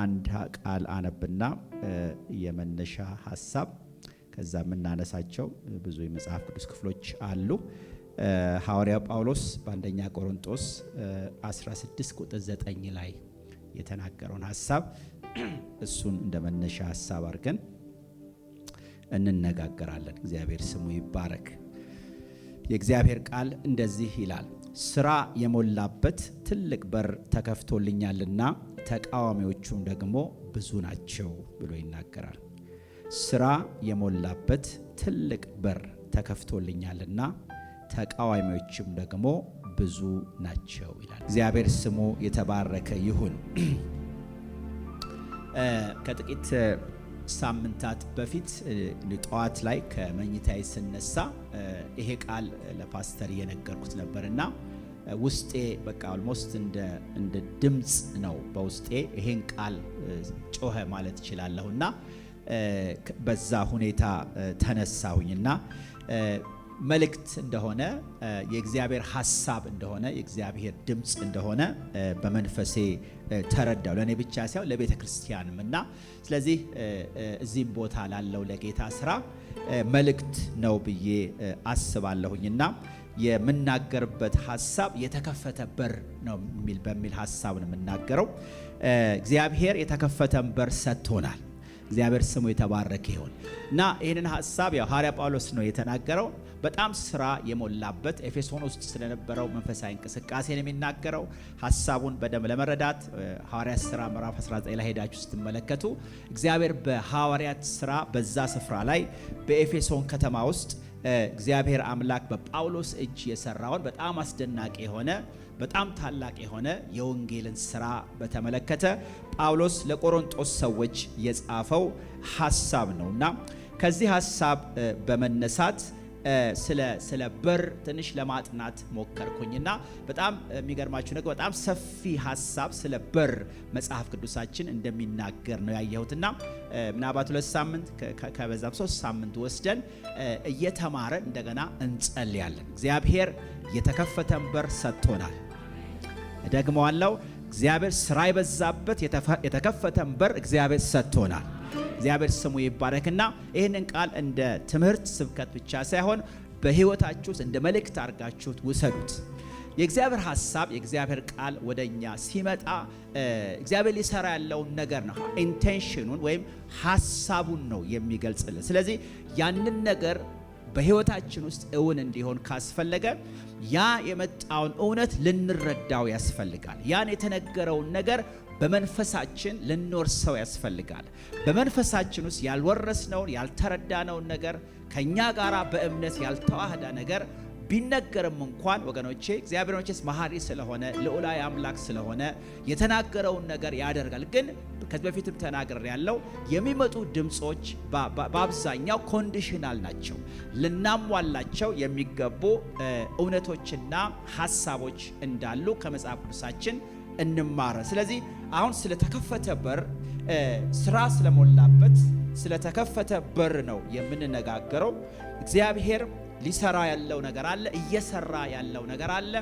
አንድ ቃል አነብና የመነሻ ሐሳብ ከዛ የምናነሳቸው ብዙ የመጽሐፍ ቅዱስ ክፍሎች አሉ። ሐዋርያው ጳውሎስ በአንደኛ ቆሮንቶስ 16 ቁጥር 9 ላይ የተናገረውን ሐሳብ እሱን እንደ መነሻ ሐሳብ አድርገን እንነጋገራለን። እግዚአብሔር ስሙ ይባረክ። የእግዚአብሔር ቃል እንደዚህ ይላል፣ ስራ የሞላበት ትልቅ በር ተከፍቶልኛልና ተቃዋሚዎቹም ደግሞ ብዙ ናቸው ብሎ ይናገራል። ስራ የሞላበት ትልቅ በር ተከፍቶልኛልና ተቃዋሚዎችም ደግሞ ብዙ ናቸው ይላል። እግዚአብሔር ስሙ የተባረከ ይሁን። ከጥቂት ሳምንታት በፊት ጠዋት ላይ ከመኝታዬ ስነሳ ይሄ ቃል ለፓስተር እየነገርኩት ነበርና ውስጤ በቃ ኦልሞስት እንደ ድምጽ ነው በውስጤ ይሄን ቃል ጮኸ ማለት እችላለሁና በዛ ሁኔታ ተነሳሁኝና መልእክት እንደሆነ የእግዚአብሔር ሐሳብ እንደሆነ የእግዚአብሔር ድምጽ እንደሆነ በመንፈሴ ተረዳው። ለኔ ብቻ ሳይሆን ለቤተ ክርስቲያንምና ስለዚህ እዚህም ቦታ ላለው ለጌታ ስራ መልእክት ነው ብዬ አስባለሁኝና የምናገርበት ሐሳብ የተከፈተ በር ነው በሚል ሐሳብ ነው የምናገረው። እግዚአብሔር የተከፈተን በር ሰጥቶናል። እግዚአብሔር ስሙ የተባረከ ይሁን እና ይህንን ሐሳብ ያው ሐዋርያ ጳውሎስ ነው የተናገረው። በጣም ስራ የሞላበት ኤፌሶን ውስጥ ስለነበረው መንፈሳዊ እንቅስቃሴ ነው የሚናገረው። ሐሳቡን በደንብ ለመረዳት ሐዋርያት ሥራ ምዕራፍ 19 ላይ ሄዳችሁ ስትመለከቱ እግዚአብሔር በሐዋርያት ሥራ በዛ ስፍራ ላይ በኤፌሶን ከተማ ውስጥ እግዚአብሔር አምላክ በጳውሎስ እጅ የሰራውን በጣም አስደናቂ የሆነ በጣም ታላቅ የሆነ የወንጌልን ስራ በተመለከተ ጳውሎስ ለቆሮንቶስ ሰዎች የጻፈው ሐሳብ ነውና ከዚህ ሐሳብ በመነሳት ስለ በር ትንሽ ለማጥናት ሞከርኩኝና በጣም የሚገርማችሁ ነገር በጣም ሰፊ ሐሳብ ስለ በር መጽሐፍ ቅዱሳችን እንደሚናገር ነው ያየሁትና ምናልባት 2 ሳምንት ከበዛም 3 ሳምንት ወስደን እየተማረን እንደገና እንጸልያለን። እግዚአብሔር የተከፈተን በር ሰጥቶናል። ደግሞዋለው እግዚአብሔር ስራ የበዛበት የተከፈተን በር እግዚአብሔር ሰጥቶናል። እግዚአብሔር ስሙ ይባረክና ይህንን ቃል እንደ ትምህርት ስብከት ብቻ ሳይሆን በህይወታችሁ ውስጥ እንደ መልእክት አድርጋችሁት ውሰዱት። የእግዚአብሔር ሐሳብ የእግዚአብሔር ቃል ወደኛ ሲመጣ እግዚአብሔር ሊሰራ ያለውን ነገር ነው፣ ኢንቴንሽኑን ወይም ሐሳቡን ነው የሚገልጽልን። ስለዚህ ያንን ነገር በህይወታችን ውስጥ እውን እንዲሆን ካስፈለገ ያ የመጣውን እውነት ልንረዳው ያስፈልጋል። ያን የተነገረውን ነገር በመንፈሳችን ልንወርሰው ያስፈልጋል። በመንፈሳችን ውስጥ ያልወረስነውን ያልተረዳነውን ነገር ከኛ ጋራ በእምነት ያልተዋህደ ነገር ቢነገርም እንኳን ወገኖቼ እግዚአብሔር መቼስ መሐሪ ስለሆነ ልዑላዊ አምላክ ስለሆነ የተናገረውን ነገር ያደርጋል። ግን ከዚህ በፊትም ተናግሬ ያለው የሚመጡ ድምጾች በአብዛኛው ኮንዲሽናል ናቸው። ልናሟላቸው የሚገቡ እውነቶችና ሐሳቦች እንዳሉ ከመጽሐፍ ቅዱሳችን እንማረ። ስለዚህ አሁን ስለተከፈተ በር ስራ ስለሞላበት ስለተከፈተ በር ነው የምንነጋገረው። እግዚአብሔር ሊሰራ ያለው ነገር አለ፣ እየሰራ ያለው ነገር አለ።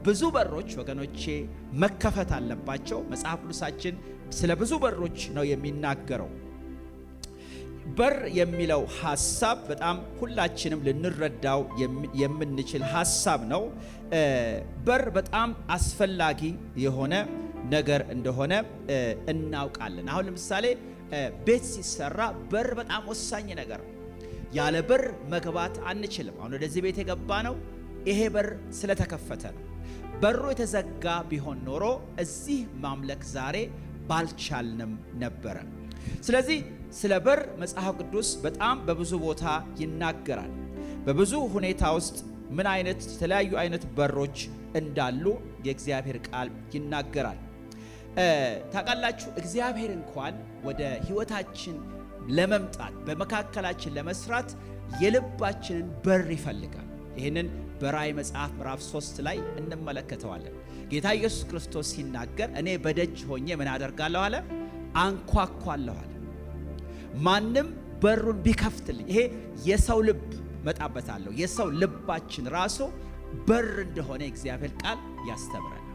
ብዙ በሮች ወገኖቼ መከፈት አለባቸው። መጽሐፍ ቅዱሳችን ስለ ብዙ በሮች ነው የሚናገረው። በር የሚለው ሐሳብ በጣም ሁላችንም ልንረዳው የምንችል ሐሳብ ነው። በር በጣም አስፈላጊ የሆነ ነገር እንደሆነ እናውቃለን። አሁን ለምሳሌ ቤት ሲሰራ በር በጣም ወሳኝ ነገር ነው። ያለ በር መግባት አንችልም። አሁን ወደዚህ ቤት የገባ ነው ይሄ በር ስለተከፈተ ነው። በሩ የተዘጋ ቢሆን ኖሮ እዚህ ማምለክ ዛሬ ባልቻልንም ነበረ። ስለዚህ ስለ በር መጽሐፍ ቅዱስ በጣም በብዙ ቦታ ይናገራል። በብዙ ሁኔታ ውስጥ ምን አይነት የተለያዩ አይነት በሮች እንዳሉ የእግዚአብሔር ቃል ይናገራል። ታውቃላችሁ እግዚአብሔር እንኳን ወደ ህይወታችን ለመምጣት በመካከላችን ለመስራት የልባችንን በር ይፈልጋል። ይህንን በራእይ መጽሐፍ ምዕራፍ 3 ላይ እንመለከተዋለን። ጌታ ኢየሱስ ክርስቶስ ሲናገር እኔ በደጅ ሆኜ ምን አደርጋለሁ አለ? አንኳኳለሁ አለ። ማንም በሩን ቢከፍትልኝ፣ ይሄ የሰው ልብ መጣበታለሁ። የሰው ልባችን ራሱ በር እንደሆነ እግዚአብሔር ቃል ያስተምረናል።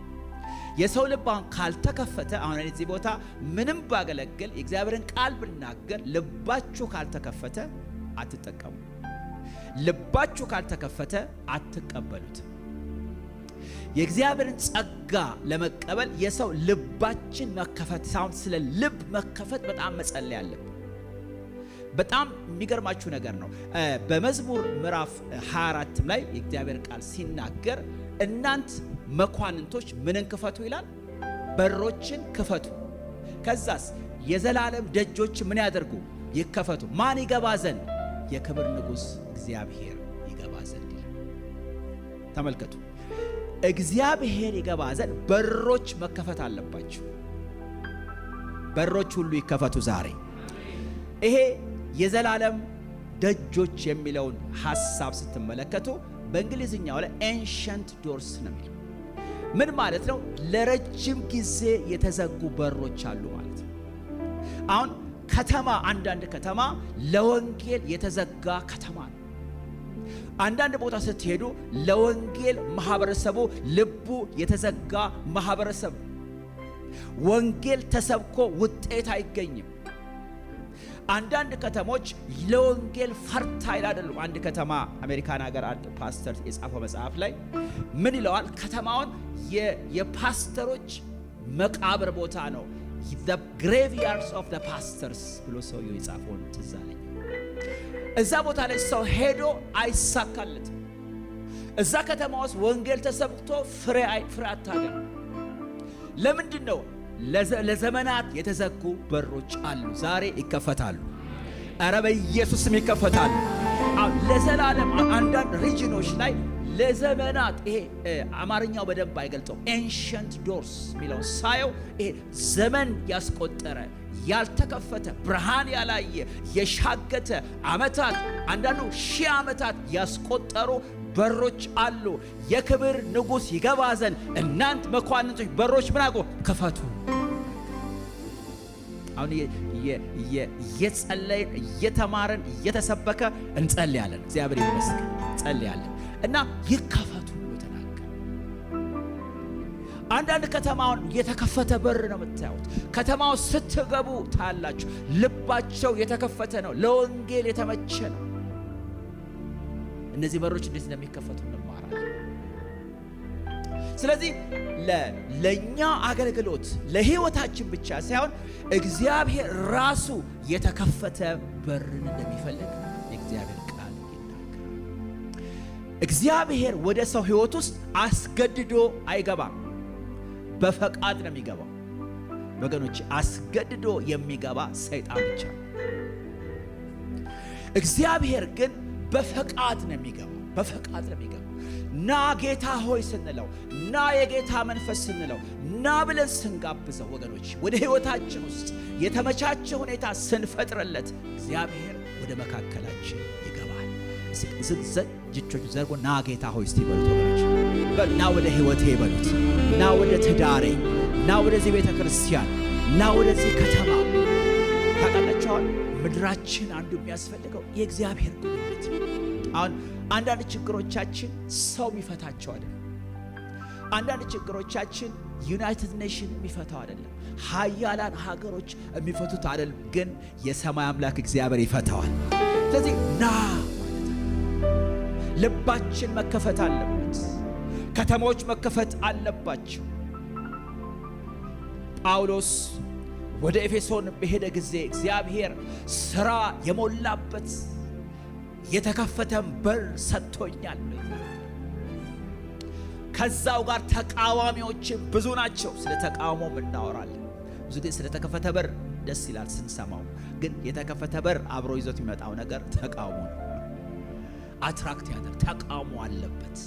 የሰው ልብ አሁን ካልተከፈተ፣ አሁን እዚህ ቦታ ምንም ባገለግል የእግዚአብሔርን ቃል ብናገር ልባችሁ ካልተከፈተ አትጠቀሙ። ልባችሁ ካልተከፈተ አትቀበሉት። የእግዚአብሔርን ጸጋ ለመቀበል የሰው ልባችን መከፈት ሳይሆን ስለ ልብ መከፈት በጣም መጸለይ አለብን። በጣም የሚገርማችሁ ነገር ነው። በመዝሙር ምዕራፍ 24 ላይ የእግዚአብሔር ቃል ሲናገር እናንት መኳንንቶች ምንን ክፈቱ ይላል? በሮችን ክፈቱ። ከዛስ የዘላለም ደጆች ምን ያደርጉ? ይከፈቱ። ማን ይገባ ዘንድ? የክብር ንጉሥ እግዚአብሔር ይገባ ዘንድ ይላል። ተመልከቱ፣ እግዚአብሔር ይገባ ዘንድ በሮች መከፈት አለባቸው። በሮች ሁሉ ይከፈቱ ዛሬ። ይሄ የዘላለም ደጆች የሚለውን ሐሳብ ስትመለከቱ በእንግሊዝኛው ላይ ኤንሸንት ዶርስ ነው የሚለው። ምን ማለት ነው? ለረጅም ጊዜ የተዘጉ በሮች አሉ ማለት ነው። አሁን ከተማ፣ አንዳንድ ከተማ ለወንጌል የተዘጋ ከተማ ነው። አንዳንድ ቦታ ስትሄዱ ለወንጌል ማህበረሰቡ ልቡ የተዘጋ ማህበረሰብ፣ ወንጌል ተሰብኮ ውጤት አይገኝም። አንዳንድ ከተሞች ለወንጌል ፈርታይል አይደሉም። አንድ ከተማ አሜሪካን ሀገር አንድ ፓስተር የጻፈው መጽሐፍ ላይ ምን ይለዋል? ከተማውን የፓስተሮች መቃብር ቦታ ነው፣ the graveyards of the pastors ብሎ ሰውየው የጻፈውን ትዝ አለኝ። እዛ ቦታ ላይ ሰው ሄዶ አይሳካለትም። እዛ ከተማ ውስጥ ወንጌል ተሰብክቶ ፍሬ አታገኝ። ለምንድን ነው? ለዘመናት የተዘጉ በሮች አሉ፣ ዛሬ ይከፈታሉ። ኧረ በኢየሱስም ይከፈታሉ። ለዘላለም አንዳንድ ሪጅኖች ላይ ለዘመናት፣ ይሄ አማርኛው በደንብ አይገልጸው፣ ኤንሸንት ዶርስ የሚለው ሳየው ይሄ ዘመን ያስቆጠረ ያልተከፈተ ብርሃን ያላየ የሻገተ ዓመታት፣ አንዳንዱ 1000 ዓመታት ያስቆጠሩ በሮች አሉ። የክብር ንጉሥ ይገባ ዘንድ እናንት መኳንንቶች በሮች ምን አድርጉ? ክፈቱ። አሁን እየጸለይን እየተማረን እየተሰበከ እንጸልያለን። እግዚአብሔር ይመስገን እንጸልያለን እና ይከፈቱ ብሎ ተናገረ። አንዳንድ ከተማውን የተከፈተ በር ነው የምታዩት። ከተማው ስትገቡ ታያላችሁ፣ ልባቸው የተከፈተ ነው፣ ለወንጌል የተመቸ ነው። እነዚህ በሮች እንዴት እንደሚከፈቱ እንማራለን። ስለዚህ ለኛ አገልግሎት ለህይወታችን ብቻ ሳይሆን እግዚአብሔር ራሱ የተከፈተ በርን እንደሚፈልግ የእግዚአብሔር ቃል ይናገራል። እግዚአብሔር ወደ ሰው ህይወት ውስጥ አስገድዶ አይገባም፣ በፈቃድ ነው የሚገባው። ወገኖች፣ አስገድዶ የሚገባ ሰይጣን ብቻ ነው። እግዚአብሔር ግን በፈቃድ ነው የሚገባው። በፈቃድ ነው የሚገባው። ና ጌታ ሆይ ስንለው፣ ና የጌታ መንፈስ ስንለው፣ ና ብለን ስንጋብዘው፣ ወገኖች ወደ ህይወታችን ውስጥ የተመቻቸ ሁኔታ ስንፈጥርለት እግዚአብሔር ወደ መካከላችን ይገባል። እጆቹን ዘርጎ ና ጌታ ሆይ እስቲ በሉት ወገኖች። ና ወደ ህይወቴ በሉት። ና ወደ ትዳሬ፣ ና ወደዚህ ቤተ ክርስቲያን፣ ና ወደዚህ ከተማ። ታውቃላችኋል፣ ምድራችን አንዱ የሚያስፈልገው የእግዚአብሔር ጉብኝት። አሁን አንዳንድ ችግሮቻችን ሰው የሚፈታቸው አይደለም። አንዳንድ ችግሮቻችን ዩናይትድ ኔሽን የሚፈታው አይደለም። ሀያላን ሀገሮች የሚፈቱት አይደለም። ግን የሰማይ አምላክ እግዚአብሔር ይፈታዋል። ስለዚህ ና ልባችን መከፈት አለበት። ከተሞች መከፈት አለባቸው። ጳውሎስ ወደ ኤፌሶን በሄደ ጊዜ እግዚአብሔር ሥራ የሞላበት የተከፈተን በር ሰጥቶኛል። ከዛው ጋር ተቃዋሚዎች ብዙ ናቸው። ስለ ተቃውሞም እናወራለን። ብዙ ጊዜ ስለ ተከፈተ በር ደስ ይላል ስንሰማው፣ ግን የተከፈተ በር አብሮ ይዞት የሚመጣው ነገር ተቃውሞ ነው። አትራክት ያደርግ፣ ተቃውሞ አለበት።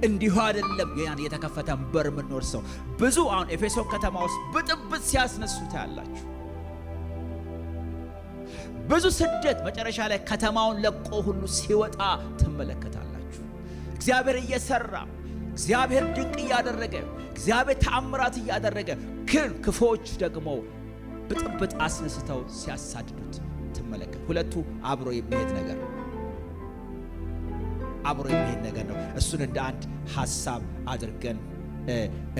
እንዲሁ አይደለም ያን የተከፈተን በር የምንኖር ሰው። ብዙ አሁን ኤፌሶን ከተማ ውስጥ ብጥብጥ ሲያስነሱ ታያላችሁ። ብዙ ስደት መጨረሻ ላይ ከተማውን ለቆ ሁሉ ሲወጣ ትመለከታላችሁ። እግዚአብሔር እየሰራ፣ እግዚአብሔር ድንቅ እያደረገ፣ እግዚአብሔር ተአምራት እያደረገ፣ ግን ክፉዎች ደግሞ ብጥብጥ አስነስተው ሲያሳድዱት ትመለከቱ። ሁለቱ አብሮ የሚሄድ ነገር ነው። አብሮ የሚሄድ ነገር ነው። እሱን እንደ አንድ ሐሳብ አድርገን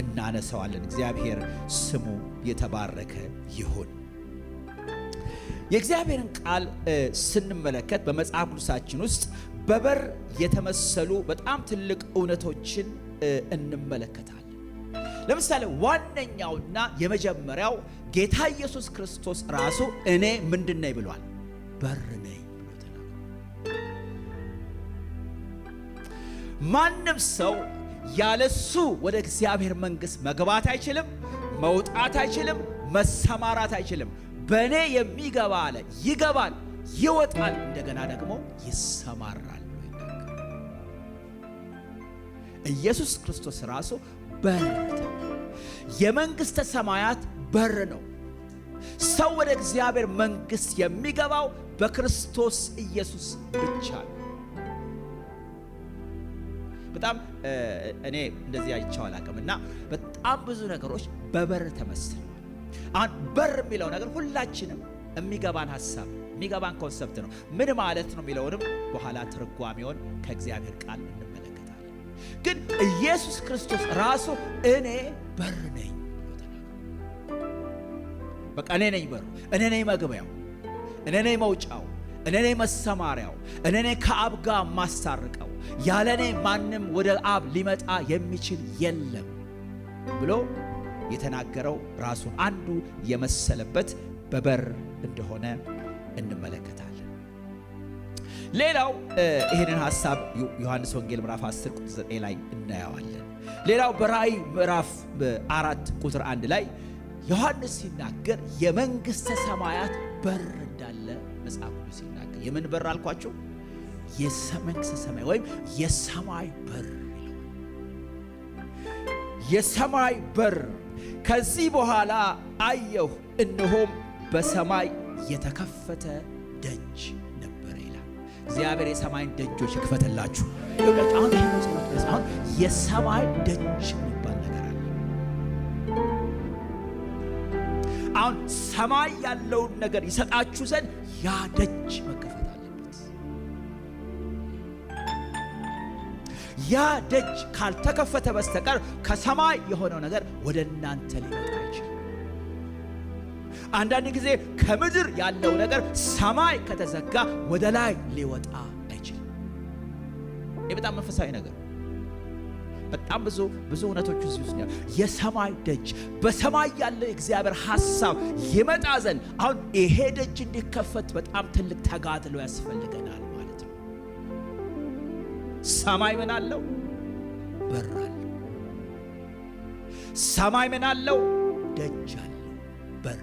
እናነሳዋለን። እግዚአብሔር ስሙ የተባረከ ይሁን። የእግዚአብሔርን ቃል ስንመለከት በመጽሐፍ ቅዱሳችን ውስጥ በበር የተመሰሉ በጣም ትልቅ እውነቶችን እንመለከታለን። ለምሳሌ ዋነኛውና የመጀመሪያው ጌታ ኢየሱስ ክርስቶስ ራሱ እኔ ምንድን ነኝ ብሏል? በር ነኝ ብሎ ተናግሯል። ማንም ሰው ያለሱ ወደ እግዚአብሔር መንግሥት መግባት አይችልም፣ መውጣት አይችልም፣ መሰማራት አይችልም። በእኔ የሚገባ አለ ይገባል፣ ይወጣል፣ እንደገና ደግሞ ይሰማራል ብሎ ይናገራል። ኢየሱስ ክርስቶስ ራሱ በር ነው። የመንግሥተ ሰማያት በር ነው። ሰው ወደ እግዚአብሔር መንግሥት የሚገባው በክርስቶስ ኢየሱስ ብቻ ነው። በጣም እኔ እንደዚህ አይቼው አላውቅምና በጣም ብዙ ነገሮች በበር ተመስለዋል። አሁን በር የሚለው ነገር ሁላችንም የሚገባን ሐሳብ የሚገባን ኮንሰፕት ነው። ምን ማለት ነው የሚለውንም በኋላ ትርጓሜውን ከእግዚአብሔር ቃል እንመለከታለን። ግን ኢየሱስ ክርስቶስ ራሱ እኔ በር ነኝ ብሎ ተናግሯል። በቃ እኔ ነኝ በሩ፣ እኔ ነኝ መግቢያው፣ እኔ ነኝ መውጫው፣ እኔ ነኝ መሰማሪያው፣ እኔ ነኝ ከአብ ጋር ማስታርቀው፣ ያለ እኔ ማንም ወደ አብ ሊመጣ የሚችል የለም ብሎ የተናገረው ራሱን አንዱ የመሰለበት በበር እንደሆነ እንመለከታለን። ሌላው ይህንን ሐሳብ ዮሐንስ ወንጌል ምዕራፍ 10 ቁጥር 9 ላይ እናየዋለን። ሌላው በራእይ ምዕራፍ 4 ቁጥር 1 ላይ ዮሐንስ ሲናገር የመንግሥተ ሰማያት በር እንዳለ መጽሐፍ ቅዱስ ሲናገር፣ የምን በር አልኳቸው? የመንግሥተ ሰማይ ወይም የሰማይ በር ይለዋል። የሰማይ በር። ከዚህ በኋላ አየሁ፣ እነሆም በሰማይ የተከፈተ ደጅ ነበረ ይላል። እግዚአብሔር የሰማይን ደጆች ይክፈትላችሁ። አሁን ይህ ነው። አሁን የሰማይ ደጅ የሚባል ነገር አለ። አሁን ሰማይ ያለውን ነገር ይሰጣችሁ ዘንድ ያ ደጅ መከፈት አለበት። ያ ደጅ ካልተከፈተ በስተቀር ከሰማይ የሆነው ነገር ወደ እናንተ ሊመጣ አይችልም። አንዳንድ ጊዜ ከምድር ያለው ነገር ሰማይ ከተዘጋ ወደ ላይ ሊወጣ አይችልም። ይህ በጣም መንፈሳዊ ነገር፣ በጣም ብዙ እውነቶች እዚህ ውስጥ ነው። የሰማይ ደጅ በሰማይ ያለው የእግዚአብሔር ሐሳብ ይመጣ ዘንድ አሁን ይሄ ደጅ እንዲከፈት በጣም ትልቅ ተጋድሎ ያስፈልገናል ማለት ነው። ሰማይ ምን አለው? በር አለው። ሰማይ ምን አለው? ደጅ አለው። በር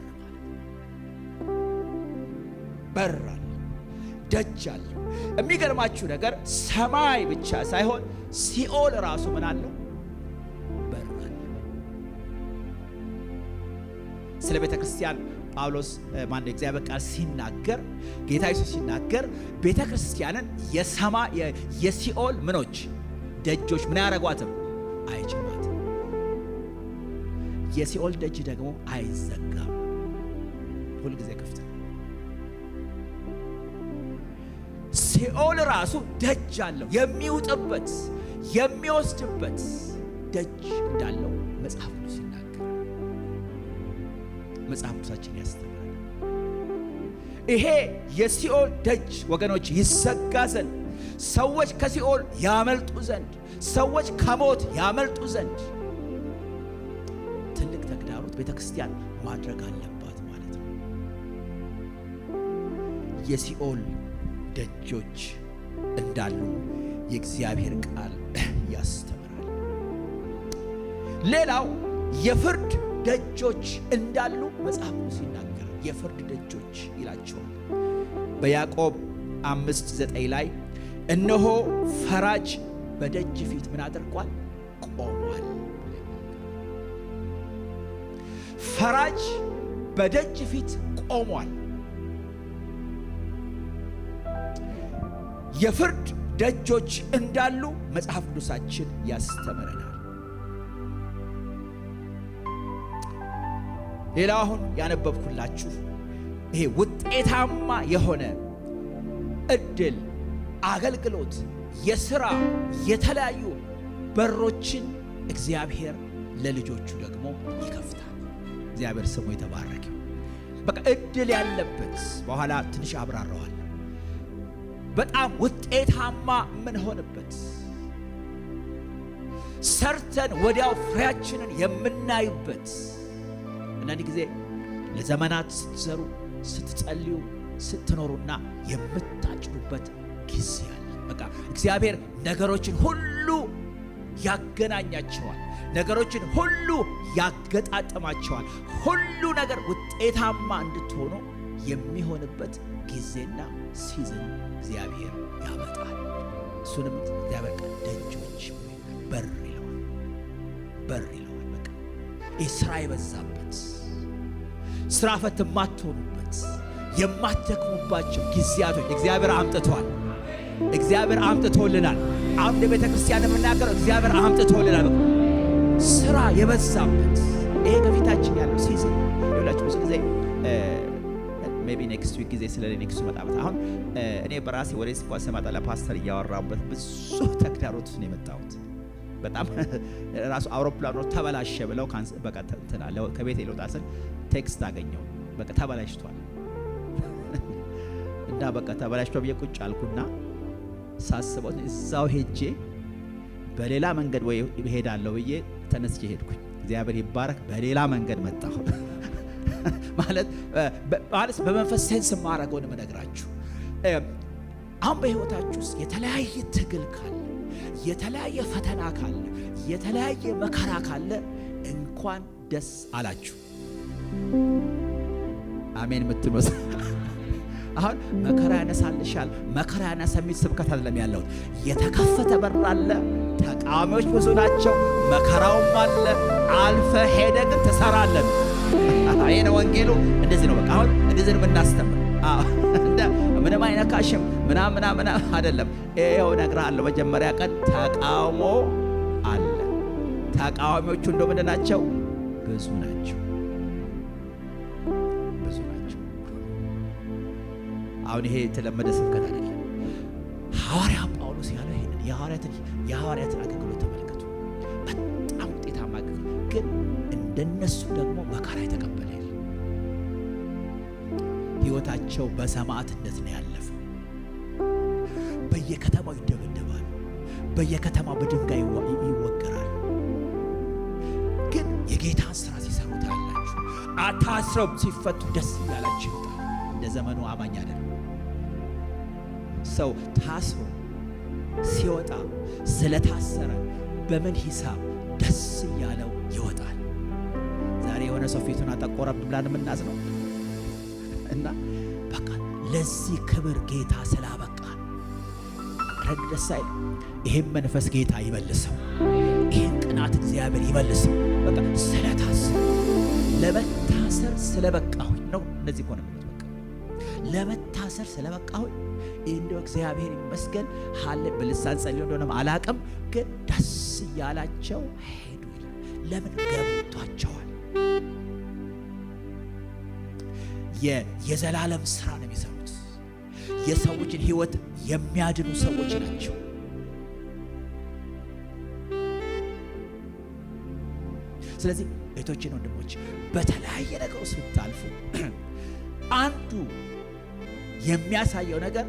በር አለ፣ ደጅ አለ። የሚገርማችሁ ነገር ሰማይ ብቻ ሳይሆን ሲኦል ራሱ ምን አለው? በር አለ። ስለ ቤተ ክርስቲያን ጳውሎስ ማነው እግዚአብሔር ቃል ሲናገር፣ ጌታ ኢየሱስ ሲናገር ቤተ ክርስቲያንን የሲኦል ምኖች ደጆች ምን ያረጓትም? አይችሏትም። የሲኦል ደጅ ደግሞ አይዘጋም፣ ሁልጊዜ ክፍት ነው። ሲኦል ራሱ ደጅ አለው፣ የሚውጥበት የሚወስድበት ደጅ እንዳለው መጽሐፍ ቅዱስ ሲናገር መጽሐፍ ቅዱሳችን ያስተምራል። ይሄ የሲኦል ደጅ ወገኖች ይዘጋ ዘንድ፣ ሰዎች ከሲኦል ያመልጡ ዘንድ፣ ሰዎች ከሞት ያመልጡ ዘንድ ትልቅ ተግዳሮት ቤተ ክርስቲያን ማድረግ አለባት ማለት ነው። የሲኦል ደጆች እንዳሉ የእግዚአብሔር ቃል ያስተምራል። ሌላው የፍርድ ደጆች እንዳሉ መጽሐፍ ቅዱስ ይናገራል። የፍርድ ደጆች ይላቸዋል። በያዕቆብ 5:9 ላይ እነሆ ፈራጅ በደጅ ፊት ምን አድርጓል? ቆሟል። ፈራጅ በደጅ ፊት ቆሟል። የፍርድ ደጆች እንዳሉ መጽሐፍ ቅዱሳችን ያስተምረናል። ሌላው አሁን ያነበብኩላችሁ ይሄ ውጤታማ የሆነ እድል፣ አገልግሎት፣ የሥራ የተለያዩ በሮችን እግዚአብሔር ለልጆቹ ደግሞ ይከፍታል። እግዚአብሔር ስሙ የተባረከ። በቃ እድል ያለበት በኋላ ትንሽ አብራራዋል። በጣም ውጤታማ ምን ሆነበት ሰርተን ወዲያው ፍሬያችንን የምናይበት። አንዳንድ ጊዜ ለዘመናት ስትዘሩ ስትጸልዩ ስትኖሩና የምታጭዱበት ጊዜ አለ። በቃ እግዚአብሔር ነገሮችን ሁሉ ያገናኛቸዋል። ነገሮችን ሁሉ ያገጣጠማቸዋል። ሁሉ ነገር ውጤታማ እንድትሆኑ የሚሆንበት ጊዜና ሲዝን እግዚአብሔር ያመጣል። እሱንም እግዚአብሔር ደጆች በር ይለዋል። በር ይለዋል። በቃ ይህ ስራ የበዛበት ስራ ፈት የማትሆኑበት የማትደክሙባቸው ጊዜያቶች እግዚአብሔር አምጥቷል። እግዚአብሔር አምጥቶልናል። አሁን ለቤተ ክርስቲያን የምናገረው እግዚአብሔር አምጥቶልናል። ስራ የበዛበት ይሄ ከፊታችን ያለው ሲዝን ይላችሁ። ብዙ ጊዜ ሜቢ ኔክስት ዊክ ጊዜ ስለ ኔክስት መጣበት። አሁን እኔ በራሴ ወደ ስኳስ ሰማጣ ለፓስተር እያወራሁበት ብዙ ተግዳሮት ነው የመጣሁት። በጣም ራሱ አውሮፕላኑ ተበላሸ ብለው በቃ ተላለው ከቤት ይልወጣ ስል ቴክስት አገኘው። በቃ ተበላሽቷል እና በቃ ተበላሽቷ ብዬ ቁጭ አልኩና ሳስበው እዛው ሄጄ በሌላ መንገድ ወይ እሄዳለሁ ብዬ ተነስቼ ሄድኩኝ። እግዚአብሔር ይባረክ። በሌላ መንገድ መጣሁ ማለት በመንፈስ ሴንስ ማረገውን መነግራችሁ። አሁን በህይወታችሁ ውስጥ የተለያየ ትግል ካለ፣ የተለያየ ፈተና ካለ፣ የተለያየ መከራ ካለ እንኳን ደስ አላችሁ። አሜን የምትኖስ አሁን መከራ ያነሳልሻል። መከራ ያነሳ የሚል ስብከት አይደለም ያለው። የተከፈተ በር አለ። ተቃዋሚዎች ብዙ ናቸው። መከራውም አለ። አልፈ ሄደ ግን ትሰራለህ። ይሄ ነው ወንጌሉ። እንደዚህ ነው። በቃ አሁን እንደዚህ ነው የምናስተምር። እንደ ምንም አይነካሽም ምናምን አይደለም። ይሄው እነግርሃለሁ። መጀመሪያ ቀን ተቃውሞ አለ። ተቃዋሚዎቹ እንደው ምንድን ናቸው? ብዙ ናቸው። አሁን ይሄ የተለመደ ስብከት አይደለም። ሐዋርያ ጳውሎስ ያለው ይሄንን የሐዋርያትን አገልግሎት ተመልከቱ። በጣም ውጤታማ አገልግሎት፣ ግን እንደነሱ ደግሞ መከራ የተቀበለ የለም። ሕይወታቸው በሰማዕትነት ነው ያለፈው። በየከተማው ይደበደባሉ፣ በየከተማው በድንጋይ ይወገራሉ። ግን የጌታን ስራ ሲሰሩ ታያላችሁ። ታስረው ሲፈቱ ደስ እያላቸው ይወጣል። እንደ ዘመኑ አማኝ አይደለም። ሰው ታስሮ ሲወጣ ስለታሰረ በምን ሂሳብ ደስ እያለው ይወጣል? ዛሬ የሆነ ሰው ፊቱን አጠቆረብ ብላን የምናዝነው እና በቃ ለዚህ ክብር ጌታ ስላበቃን ረግ ደስ አይል። ይሄን መንፈስ ጌታ ይመልሰው። ይሄን ቅናት እግዚአብሔር ይመልሰው። በቃ ስለታሰረ ለመታሰር ስለበቃሁኝ ነው። እነዚህ ሆነ ለመታሰር ስለበቃሁኝ እንደው እግዚአብሔር ይመስገን ሐለ በልሳን ጸልዮ እንደሆነ አላቅም፣ ግን ደስ እያላቸው ሄዱ ይላል። ለምን? ገብቷቸዋል። የዘላለም ስራ ነው የሚሰሩት። የሰዎችን ህይወት የሚያድኑ ሰዎች ናቸው። ስለዚህ እህቶቼና ወንድሞች በተለያየ ነገር ውስጥ ብታልፉ አንዱ የሚያሳየው ነገር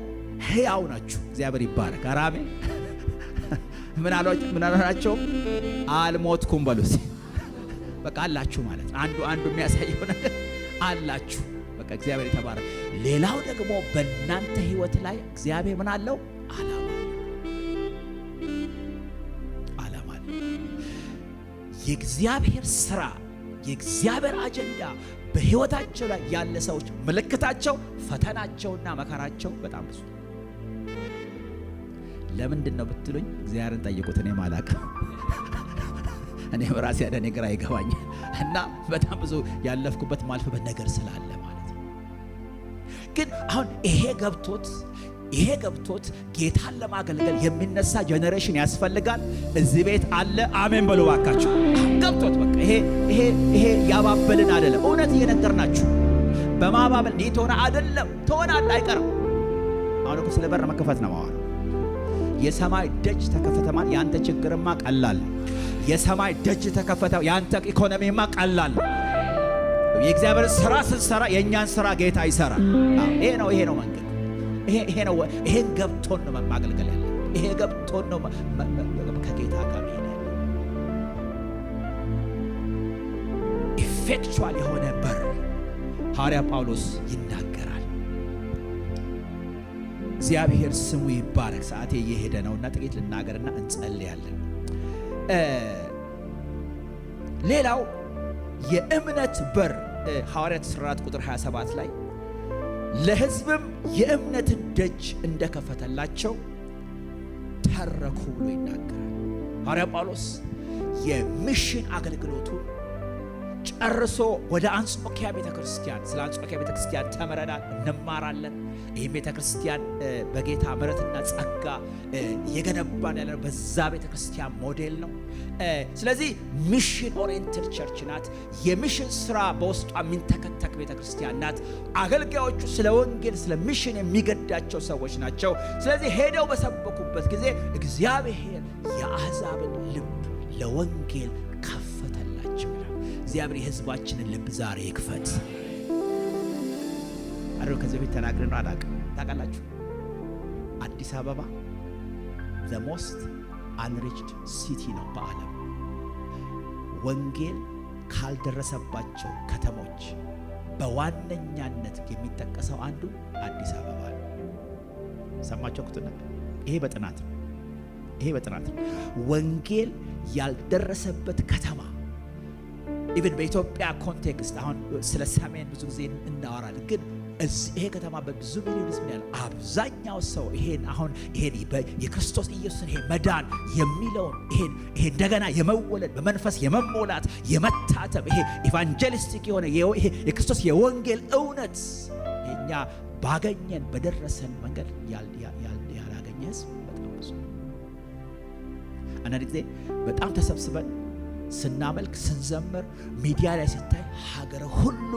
ሕያው ናችሁ። እግዚአብሔር ይባረክ። አሜን። ምን አልሆናቸው? አልሞትኩም በሉት። በቃ አላችሁ ማለት አንዱ የሚያሳየው ነገር አላችሁ። በቃ እግዚአብሔር ይባረክ። ሌላው ደግሞ በእናንተ ህይወት ላይ እግዚአብሔር ምን አለው? ዓላማ አለው። የእግዚአብሔር ስራ፣ የእግዚአብሔር አጀንዳ በህይወታቸው ላይ ያለ ሰዎች ምልክታቸው ፈተናቸውና መከራቸው በጣም ብዙ። ለምንድን ነው ብትሉኝ እግዚአብሔርን ጠይቁት። እኔ ማላቀ እኔ በራሴ ያለ ነገር አይገባኝ እና በጣም ብዙ ያለፍኩበት ማልፈበት ነገር ስላለ ማለት ነው። ግን አሁን ይሄ ገብቶት ጌታን ለማገልገል የሚነሳ ጄኔሬሽን ያስፈልጋል። እዚህ ቤት አለ። አሜን በሉ ባካችሁ። ገብቶት በቃ ይሄ ያባበልን አይደለም፣ እውነት እየነገርናችሁ በማባበል እንዴት ሆነ አይደለም፣ ትሆናለህ፣ አይቀርም። አሁን እኮ ስለ በር መከፈት ነው ማለት። የሰማይ ደጅ ተከፈተ ማለት ያንተ ችግርማ ቀላል። የሰማይ ደጅ ተከፈተ። ያንተ ኢኮኖሚማ ቀላል ነው። የእግዚአብሔር ስራ ስንሰራ የእኛን ስራ ጌታ ይሰራል። ይሄ ነው መንገድ። ይሄን ገብቶን ነው ማገልገል ያለ። ይሄ ገብቶን ነው ከጌታ ጋር መሄድ ያለ። ኢፌክቹዋል የሆነ በር ሐዋርያ ጳውሎስ ይናገራል። እግዚአብሔር ስሙ ይባረክ። ሰዓቴ እየሄደ ነውና ጥቂት ልናገርና እንጸልያለን። ሌላው የእምነት በር ሐዋርያት ሥራ ቁጥር 27 ላይ ለሕዝብም የእምነትን ደጅ እንደከፈተላቸው ተረኩ ብሎ ይናገራል። ሐዋርያ ጳውሎስ የሚሽን አገልግሎቱን ጨርሶ ወደ አንጾኪያ ቤተክርስቲያን፣ ስለ አንጾኪያ ቤተክርስቲያን ተምረናል፣ እንማራለን። ይህ ቤተክርስቲያን በጌታ ምሕረትና ጸጋ የገነባን ያለ በዛ ቤተክርስቲያን ሞዴል ነው። ስለዚህ ሚሽን ኦሪየንትድ ቸርች ናት። የሚሽን ስራ በውስጧ የሚንተከተክ ቤተክርስቲያን ናት። አገልጋዮቹ ስለ ወንጌል ስለ ሚሽን የሚገዳቸው ሰዎች ናቸው። ስለዚህ ሄደው በሰበኩበት ጊዜ እግዚአብሔር የአሕዛብን ልብ ለወንጌል ከፈተላቸው ይላል። እግዚአብሔር የሕዝባችንን ልብ ዛሬ ይክፈት። አረ ከዚህ በፊት ተናግረን አላውቅም። ታውቃላችሁ አዲስ አበባ the most unreached city ነው በዓለም። ወንጌል ካልደረሰባቸው ከተሞች በዋነኛነት የሚጠቀሰው አንዱ አዲስ አበባ ነው። ሰማችሁት? ይሄ በጥናት ነው። ወንጌል ያልደረሰበት ከተማ ኢቭን በኢትዮጵያ ኮንቴክስት አሁን ስለ ሰሜን ብዙ ጊዜ እናወራለን፣ ግን ይሄ ከተማ በብዙ ሚሊዮንስ ምን አብዛኛው ሰው ይሄን የክርስቶስ ኢየሱስን ይሄ መዳን የሚለውን ይሄን እንደገና የመወለድ በመንፈስ የመሞላት የመታተም ይሄ ኢቫንጀሊስቲክ የሆነ ይሄ የክርስቶስ የወንጌል እውነት የኛ ባገኘን በደረሰን መንገድ ያላገኘ ሕዝብ በጣም ብዙ። አንዳንድ ጊዜ በጣም ተሰብስበን ስናመልክ ስንዘምር ሚዲያ ላይ ሲታይ ሀገር ሁሉ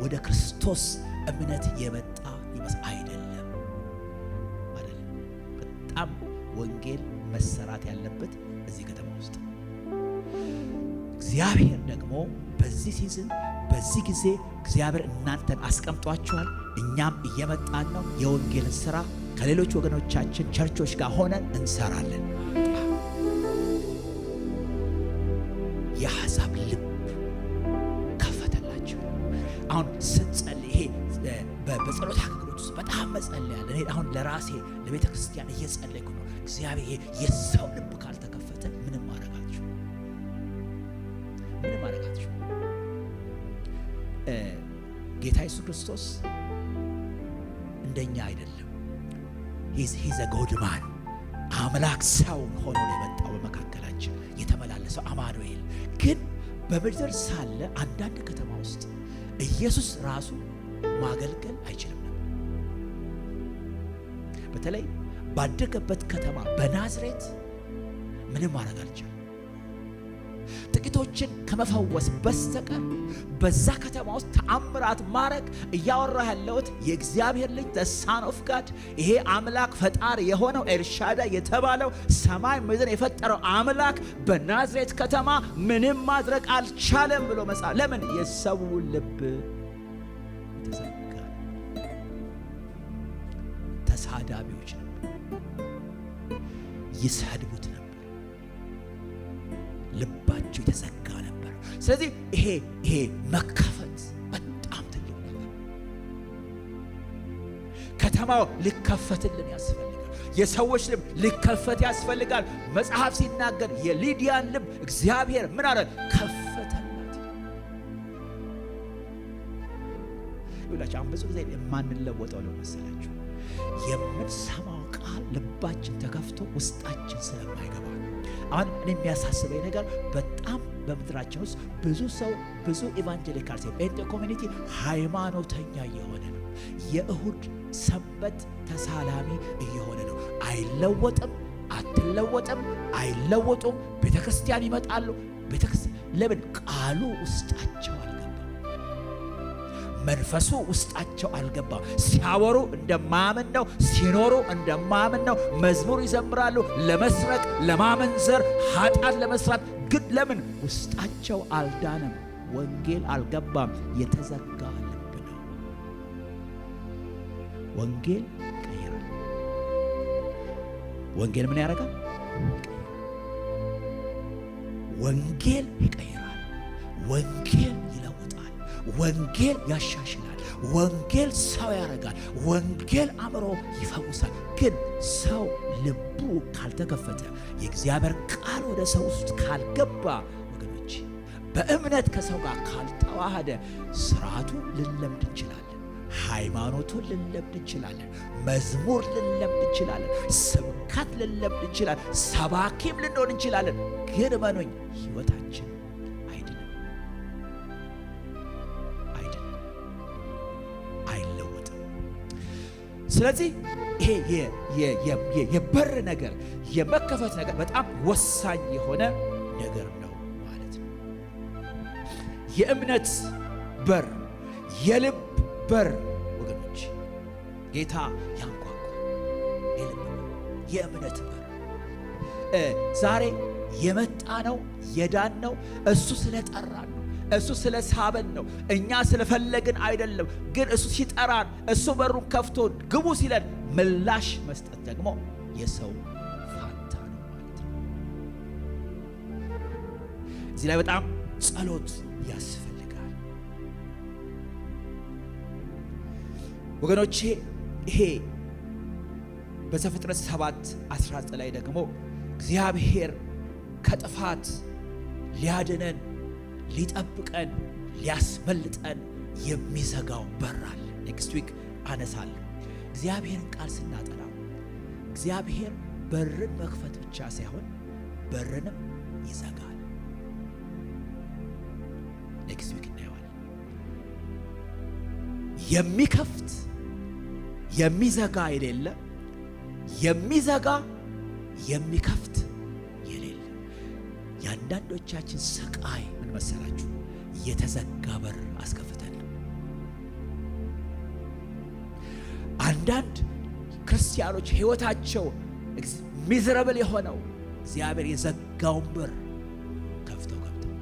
ወደ ክርስቶስ እምነት የመጣ ይመስል አይደለም። በጣም ወንጌል መሰራት ያለበት እዚህ ከተማ ውስጥ። እግዚአብሔር ደግሞ በዚህ ሲዝን በዚህ ጊዜ እግዚአብሔር እናንተን አስቀምጧችኋል። እኛም እየመጣን ነው። የወንጌልን ስራ ከሌሎች ወገኖቻችን ቸርቾች ጋር ሆነን እንሰራለን። የአሕዛብ ልብ ከፈተላቸው። አሁን ስንጸልይ ይሄ በጸሎት አገልግሎት ውስጥ በጣም መጸለያለን። እኔ አሁን ለራሴ ለቤተ ክርስቲያን እየጸለይኩ ነው። እግዚአብሔር የሰው ልብ ካልተከፈተ ምንም ማረጋችሁ ጌታ ኢየሱስ ክርስቶስ እንደኛ አይደለም። ሂዝ a God man አምላክ ሰው ሆኖ የመጣው በመካከላችን የተመላለሰው አማኑኤል። ግን በምድር ሳለ አንዳንድ ከተማ ውስጥ ኢየሱስ ራሱ ማገልገል አይችልም ነበር። በተለይ ባደገበት ከተማ በናዝሬት ምንም ማድረግ አልቻለም። ጥቂቶችን ከመፈወስ በስተቀር በዛ ከተማ ውስጥ ተአምራት ማድረግ እያወራ ያለውት የእግዚአብሔር ልጅ the son of God ይሄ አምላክ ፈጣሪ የሆነው ኤልሻዳይ የተባለው ሰማይ ምድር የፈጠረው አምላክ በናዝሬት ከተማ ምንም ማድረግ አልቻለም ብሎ መጽሐፍ። ለምን? የሰው ልብ ተዘጋ። ተሳዳቢዎች ነበር፣ ይሰድቡት ነበር፣ ልባቸው የተዘጋ ነበር። ስለዚህ ይሄ መከፈት በጣም ትልቅ ነገር። ከተማው ሊከፈትልን ያስፈልጋል። የሰዎች ልብ ሊከፈት ያስፈልጋል። መጽሐፍ ሲናገር የሊዲያን ልብ እግዚአብሔር ምን አረ ከፈተላት። ይላችሁ አሁን ብዙ ጊዜ የማንለወጠው ነው መሰላችሁ፣ የምንሰማው ቃል ልባችን ተከፍቶ ውስጣችን ስለማይገባ። አሁን እኔ የሚያሳስበኝ ነገር በጣም በምድራችን ውስጥ ብዙ ኢቫንጀሊካል ጴንጤ ኮሚኒቲ ሃይማኖተኛ እየሆነ ነው። የእሁድ ሰንበት ተሳላሚ እየሆነ ነው። አይለወጥም፣ አትለወጥም፣ አይለወጡም። ቤተክርስቲያን ይመጣሉ። ቤተክርስቲያን ለምን? ቃሉ ውስጣቸው አልገባም። መንፈሱ ውስጣቸው አልገባም። ሲያወሩ እንደማያምን ነው፣ ሲኖሩ እንደማያምን ነው። መዝሙር ይዘምራሉ፣ ለመስረቅ፣ ለማመንዘር፣ ኃጢአት ለመስራት ግን ለምን ውስጣቸው አልዳነም? ወንጌል አልገባም። የተዘጋ ልብ ነው። ወንጌል ይቀይራል። ወንጌል ምን ያደርጋል? ወንጌል ይቀይራል። ወንጌል ይለውጣል። ወንጌል ያሻሽላል። ወንጌል ሰው ያደርጋል። ወንጌል አእምሮ ይፈውሳል። ግን ሰው ልቡ ካልተከፈተ፣ የእግዚአብሔር ቃል ወደ ሰው ውስጥ ካልገባ፣ ወገኖች በእምነት ከሰው ጋር ካልተዋሃደ፣ ስርዓቱን ልንለምድ እንችላለን። ሃይማኖቱን ልንለምድ እንችላለን። መዝሙር ልንለምድ እንችላለን። ስብከት ልንለምድ እንችላለን። ሰባኪም ልንሆን እንችላለን። ግን እመኑኝ ሕይወታችን አይድንም፣ አይለወጥም። ስለዚህ ይሄ የበር ነገር፣ የመከፈት ነገር በጣም ወሳኝ የሆነ ነገር ነው ማለት ነው። የእምነት በር፣ የልብ በር ወገኖች ጌታ ያንኳኳ የእምነት በር ዛሬ የመጣ ነው የዳን ነው እሱ ስለጠራን ነው። እሱ ስለሳበን ነው። እኛ ስለፈለግን አይደለም። ግን እሱ ሲጠራን፣ እሱ በሩን ከፍቶ ግቡ ሲለን ምላሽ መስጠት ደግሞ የሰው ፋንታ ነው ማለት ነው። እዚህ ላይ በጣም ጸሎት ያስፈልጋል ወገኖቼ። ይሄ በዘፍጥረት 7:19 ላይ ደግሞ እግዚአብሔር ከጥፋት ሊያድነን፣ ሊጠብቀን፣ ሊያስመልጠን የሚዘጋው በር አለ። ኔክስት ዊክ አነሳለሁ። እግዚአብሔርን ቃል ስናጠና እግዚአብሔር በርን መክፈት ብቻ ሳይሆን በርንም ይዘጋል። ኔክስት ዊክ እናየዋለን። የሚከፍት የሚዘጋ የሌለ፣ የሚዘጋ የሚከፍት የሌለ። የአንዳንዶቻችን ስቃይ ምን መሰላችሁ? የተዘጋ በር አስከፍተን። አንዳንድ ክርስቲያኖች ሕይወታቸው ሚዝረብል የሆነው እግዚአብሔር የዘጋውን በር ከፍተው ገብተው።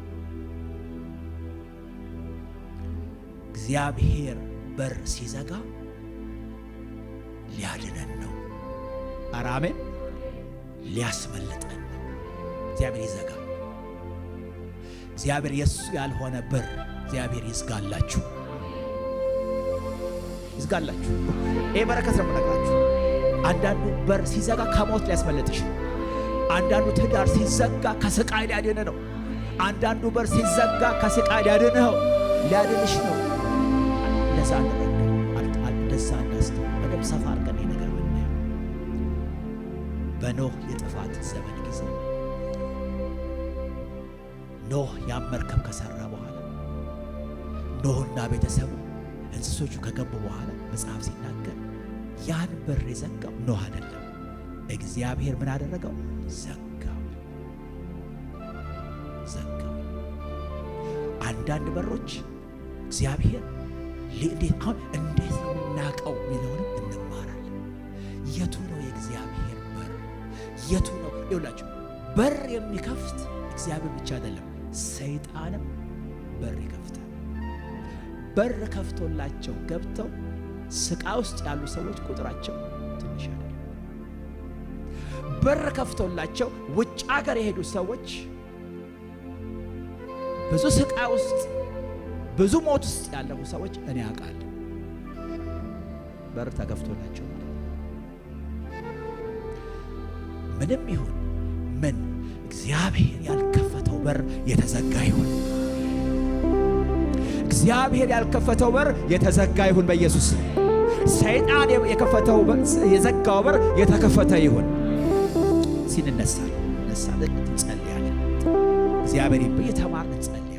እግዚአብሔር በር ሲዘጋ ሊያድነን ነው። አሜን። ሊያስመልጠን ነው። እግዚአብሔር ይዘጋል። እግዚአብሔር የሱ ያልሆነ በር እግዚአብሔር ይዝጋላችሁ፣ ይዝጋላችሁ። ይሄ በረከት ነው የምነግራችሁ። አንዳንዱ በር ሲዘጋ ከሞት ሊያስመልጥሽ ነው። አንዳንዱ ትዳር ሲዘጋ ከስቃይ ሊያድን ነው። አንዳንዱ በር ሲዘጋ ከስቃይ ሊያድንሽ ነው። እንደዛ እንደዛ እናስተው በደም ሰፋ አድርገን ይሄ ነገር ምናየው በኖህ የጥፋት ዘመን ጊዜ ኖህ ያን መርከብ ከሰራ በኋላ ኖህና ቤተሰቡ እንስሶቹ ከገቡ በኋላ መጽሐፍ ሲናገር ያን በር የዘጋው ኖህ አይደለም። እግዚአብሔር ምን አደረገው? ዘጋው። አንዳንድ በሮች እግዚአብሔር እንዴት ነው የምናውቀው የሚለውንም እንማራለን። የቱ ነው የእግዚአብሔር በር? የቱ ነው? ይኸውላችሁ በር የሚከፍት እግዚአብሔር ብቻ አይደለም፣ ሰይጣንም በር ይከፍታል። በር ከፍቶላቸው ገብተው ስቃይ ውስጥ ያሉ ሰዎች ቁጥራቸው ትንሽ አይደለም። በር ከፍቶላቸው ውጭ ሀገር የሄዱ ሰዎች ብዙ ስቃይ ውስጥ ብዙ ሞት ውስጥ ያለፉ ሰዎች እኔ አውቃለሁ። በር ተከፍቶላቸው ምንም ይሁን ምን እግዚአብሔር ያልከፈተው በር የተዘጋ ይሁን። እግዚአብሔር ያልከፈተው በር የተዘጋ ይሁን በኢየሱስ። ሰይጣን የከፈተው የዘጋው በር የተከፈተ ይሁን። ሲንነሳለን እንጸልያለን። እግዚአብሔር በየተማርን እንጸልይ።